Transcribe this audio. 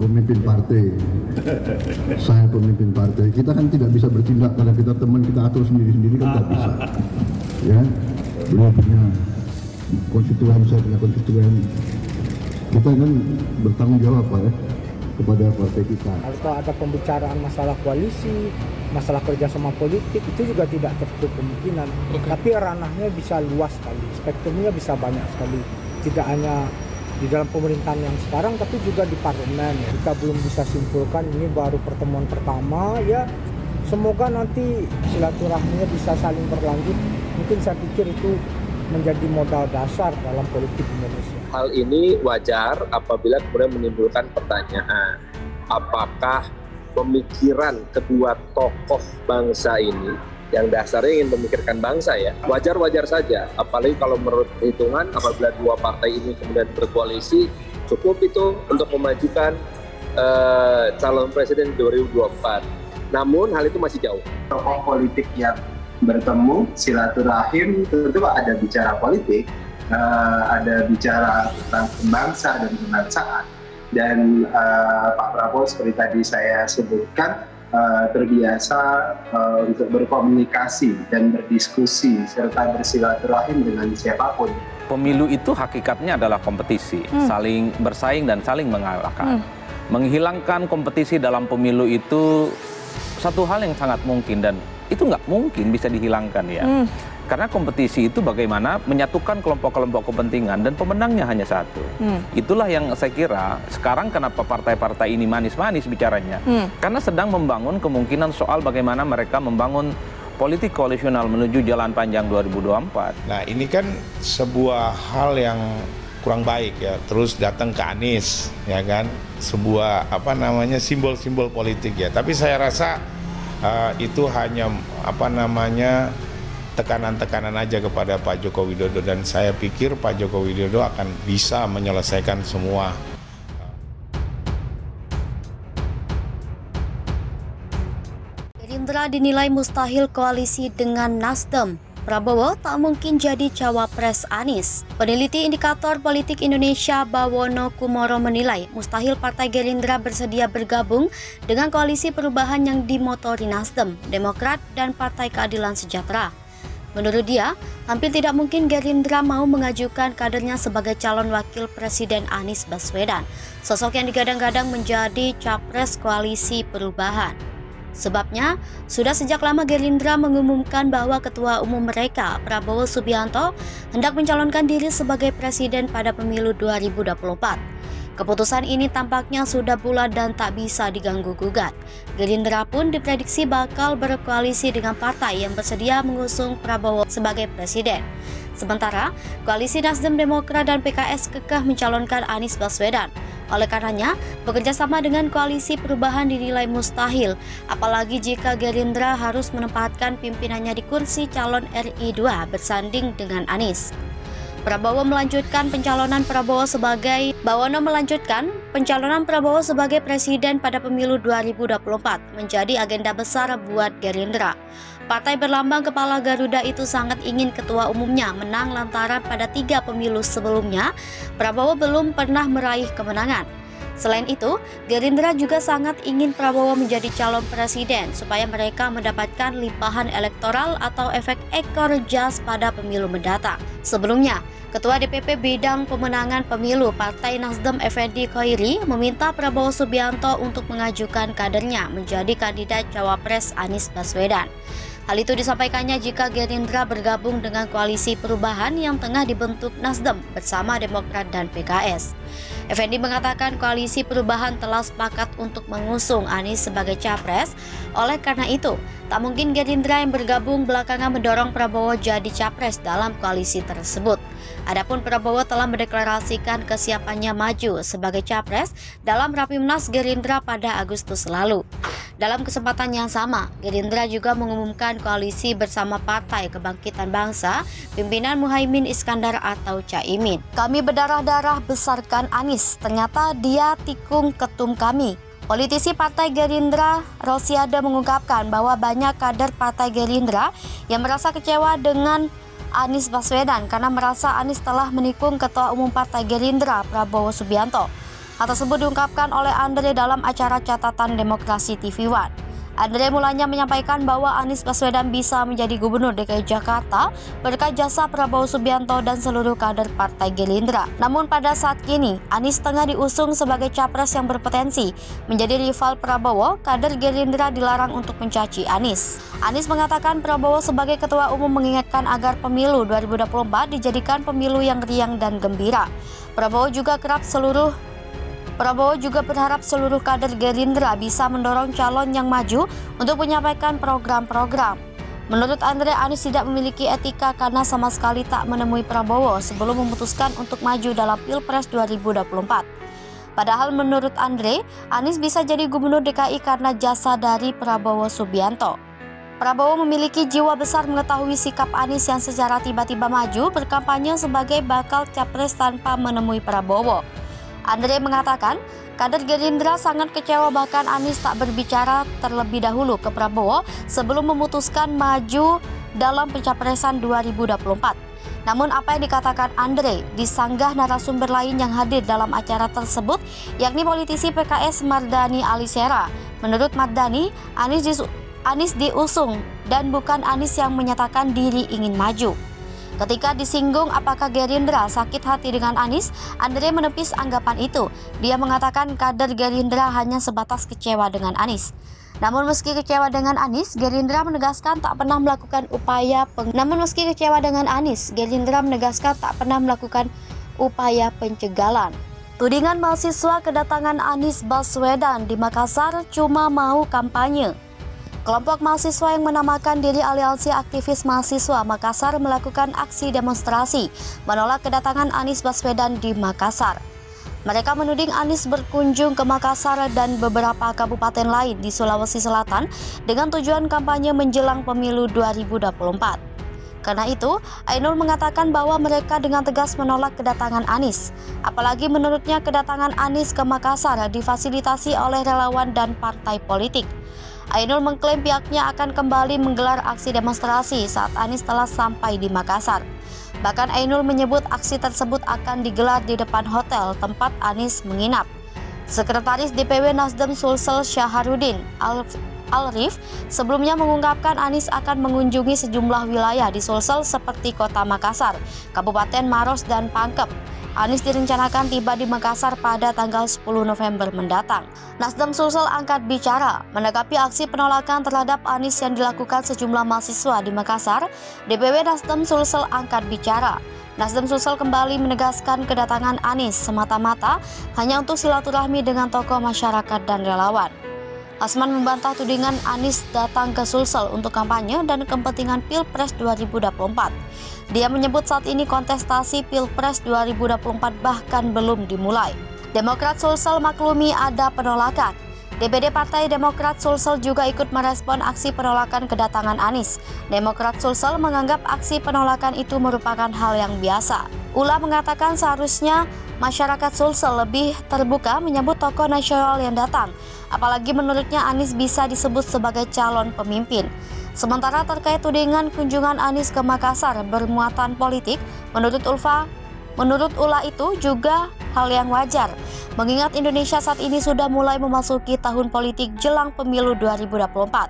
pemimpin partai. Saya pemimpin partai. Kita kan tidak bisa bertindak karena kita teman, kita atur sendiri-sendiri kan tidak bisa. Ya, beliau punya konstituen, saya punya konstituen. Kita kan bertanggung jawab Pak ya kepada partai kita. Kalau ada pembicaraan masalah koalisi, masalah kerjasama politik itu juga tidak tertutup kemungkinan. Tapi ranahnya bisa luas sekali, spektrumnya bisa banyak sekali. Tidak hanya di dalam pemerintahan yang sekarang, tapi juga di parlemen. Kita belum bisa simpulkan, ini baru pertemuan pertama ya. Semoga nanti silaturahminya bisa saling berlanjut. Mungkin saya pikir itu menjadi modal dasar dalam politik Indonesia. Hal ini wajar apabila kemudian menimbulkan pertanyaan, apakah pemikiran kedua tokoh bangsa ini yang dasarnya ingin memikirkan bangsa ya, wajar-wajar saja. Apalagi kalau menurut hitungan apabila dua partai ini kemudian berkoalisi, cukup itu untuk memajukan calon presiden 2024. Namun hal itu masih jauh. Tokoh politik yang bertemu, silaturahim, tentu ada bicara politik, ada bicara tentang bangsa dan kebangsaan. Dan Pak Prabowo seperti tadi saya sebutkan, terbiasa untuk berkomunikasi dan berdiskusi serta bersilaturahim dengan siapapun. Pemilu itu hakikatnya adalah kompetisi, saling bersaing dan saling mengalahkan. Menghilangkan kompetisi dalam pemilu itu satu hal yang sangat mungkin dan itu nggak mungkin bisa dihilangkan ya. Karena kompetisi itu bagaimana menyatukan kelompok-kelompok kepentingan dan pemenangnya hanya satu. Itulah yang saya kira sekarang kenapa partai-partai ini manis-manis bicaranya. Karena sedang membangun kemungkinan soal bagaimana mereka membangun politik koalisional menuju jalan panjang 2024. Nah ini kan sebuah hal yang kurang baik ya. Terus datang ke Anies ya kan. Sebuah simbol-simbol politik ya. Tapi saya rasa itu hanya tekanan-tekanan aja kepada Pak Joko Widodo dan saya pikir Pak Joko Widodo akan bisa menyelesaikan semua. Gerindra dinilai mustahil koalisi dengan Nasdem. Prabowo tak mungkin jadi cawapres Anies. Peneliti Indikator Politik Indonesia Bawono Kumoro menilai mustahil Partai Gerindra bersedia bergabung dengan koalisi perubahan yang dimotori Nasdem, Demokrat, dan Partai Keadilan Sejahtera. Menurut dia, hampir tidak mungkin Gerindra mau mengajukan kadernya sebagai calon wakil presiden Anies Baswedan, sosok yang digadang-gadang menjadi capres koalisi perubahan. Sebabnya, sudah sejak lama Gerindra mengumumkan bahwa ketua umum mereka, Prabowo Subianto, hendak mencalonkan diri sebagai presiden pada pemilu 2024. Keputusan ini tampaknya sudah bulat dan tak bisa diganggu-gugat. Gerindra pun diprediksi bakal berkoalisi dengan partai yang bersedia mengusung Prabowo sebagai presiden. Sementara, koalisi Nasdem, Demokrat, dan PKS kekeh mencalonkan Anies Baswedan. Oleh karenanya, bekerja sama dengan koalisi perubahan dinilai mustahil, apalagi jika Gerindra harus menempatkan pimpinannya di kursi calon RI 2 bersanding dengan Anies. Bawono melanjutkan pencalonan Prabowo sebagai presiden pada pemilu 2024 menjadi agenda besar buat Gerindra. Partai berlambang kepala Garuda itu sangat ingin ketua umumnya menang lantaran pada 3 pemilu sebelumnya Prabowo belum pernah meraih kemenangan. Selain itu, Gerindra juga sangat ingin Prabowo menjadi calon presiden supaya mereka mendapatkan limpahan elektoral atau efek ekor jas pada pemilu mendatang. Sebelumnya, Ketua DPP Bidang Pemenangan Pemilu Partai Nasdem Effendi Khoiri meminta Prabowo Subianto untuk mengajukan kadernya menjadi kandidat cawapres Anies Baswedan. Hal itu disampaikannya jika Gerindra bergabung dengan koalisi perubahan yang tengah dibentuk Nasdem bersama Demokrat dan PKS. Effendi mengatakan koalisi perubahan telah sepakat untuk mengusung Anies sebagai capres. Oleh karena itu, tak mungkin Gerindra yang bergabung belakangan mendorong Prabowo jadi capres dalam koalisi tersebut. Adapun Prabowo telah mendeklarasikan kesiapannya maju sebagai capres dalam Rapimnas Gerindra pada Agustus lalu. Dalam kesempatan yang sama, Gerindra juga mengumumkan koalisi bersama Partai Kebangkitan Bangsa, pimpinan Muhaimin Iskandar atau Caimin. Kami berdarah-darah besarkan Anies, ternyata dia tikung ketum kami. Politisi Partai Gerindra, Rosiade mengungkapkan bahwa banyak kader Partai Gerindra yang merasa kecewa dengan Anies Baswedan karena merasa Anies telah menikung Ketua Umum Partai Gerindra, Prabowo Subianto. Hal tersebut diungkapkan oleh Andre dalam acara Catatan Demokrasi TV One. Andre mulanya menyampaikan bahwa Anies Baswedan bisa menjadi Gubernur DKI Jakarta berkat jasa Prabowo Subianto dan seluruh kader Partai Gerindra. Namun pada saat kini, Anies tengah diusung sebagai capres yang berpotensi menjadi rival Prabowo. Kader Gerindra dilarang untuk mencaci Anies. Anies mengatakan Prabowo sebagai ketua umum mengingatkan agar pemilu 2024 dijadikan pemilu yang riang dan gembira. Prabowo juga berharap seluruh kader Gerindra bisa mendorong calon yang maju untuk menyampaikan program-program. Menurut Andre, Anies tidak memiliki etika karena sama sekali tak menemui Prabowo sebelum memutuskan untuk maju dalam Pilpres 2024. Padahal menurut Andre, Anies bisa jadi Gubernur DKI karena jasa dari Prabowo Subianto. Prabowo memiliki jiwa besar mengetahui sikap Anies yang secara tiba-tiba maju berkampanye sebagai bakal capres tanpa menemui Prabowo. Andre mengatakan, kader Gerindra sangat kecewa bahkan Anies tak berbicara terlebih dahulu ke Prabowo sebelum memutuskan maju dalam pencapresan 2024. Namun apa yang dikatakan Andre disanggah narasumber lain yang hadir dalam acara tersebut, yakni politisi PKS Mardhani Alisera. Menurut Mardhani, Anies diusung dan bukan Anies yang menyatakan diri ingin maju. Ketika disinggung apakah Gerindra sakit hati dengan Anies, Andre menepis anggapan itu. Dia mengatakan kader Gerindra hanya sebatas kecewa dengan Anies. Namun meski kecewa dengan Anies, Gerindra menegaskan tak pernah melakukan upaya pencegalan. Tudingan mahasiswa kedatangan Anies Baswedan di Makassar cuma mau kampanye. Kelompok mahasiswa yang menamakan diri Aliansi Aktivis Mahasiswa Makassar melakukan aksi demonstrasi menolak kedatangan Anies Baswedan di Makassar. Mereka menuding Anies berkunjung ke Makassar dan beberapa kabupaten lain di Sulawesi Selatan dengan tujuan kampanye menjelang pemilu 2024. Karena itu, Ainul mengatakan bahwa mereka dengan tegas menolak kedatangan Anies. Apalagi menurutnya kedatangan Anies ke Makassar difasilitasi oleh relawan dan partai politik. Ainul mengklaim pihaknya akan kembali menggelar aksi demonstrasi saat Anies telah sampai di Makassar. Bahkan Ainul menyebut aksi tersebut akan digelar di depan hotel tempat Anies menginap. Sekretaris DPW Nasdem Sulsel Syaharudin Al-Rif sebelumnya mengungkapkan Anies akan mengunjungi sejumlah wilayah di Sulsel seperti Kota Makassar, Kabupaten Maros, dan Pangkep. Anies direncanakan tiba di Makassar pada tanggal 10 November mendatang. Nasdem Sulsel angkat bicara menanggapi aksi penolakan terhadap Anies yang dilakukan sejumlah mahasiswa di Makassar. DPW Nasdem Sulsel angkat bicara. Nasdem Sulsel kembali menegaskan kedatangan Anies semata-mata hanya untuk silaturahmi dengan tokoh masyarakat dan relawan. Asman membantah tudingan Anies datang ke Sulsel untuk kampanye dan kepentingan Pilpres 2024. Dia menyebut saat ini kontestasi Pilpres 2024 bahkan belum dimulai. Demokrat Sulsel maklumi ada penolakan. DPD Partai Demokrat Sulsel juga ikut merespon aksi penolakan kedatangan Anies. Demokrat Sulsel menganggap aksi penolakan itu merupakan hal yang biasa. Ula mengatakan seharusnya masyarakat Sulsel lebih terbuka menyambut tokoh nasional yang datang. Apalagi menurutnya Anies bisa disebut sebagai calon pemimpin. Sementara terkait tudingan kunjungan Anies ke Makassar bermuatan politik, menurut Ula itu juga hal yang wajar. Mengingat Indonesia saat ini sudah mulai memasuki tahun politik jelang pemilu 2024.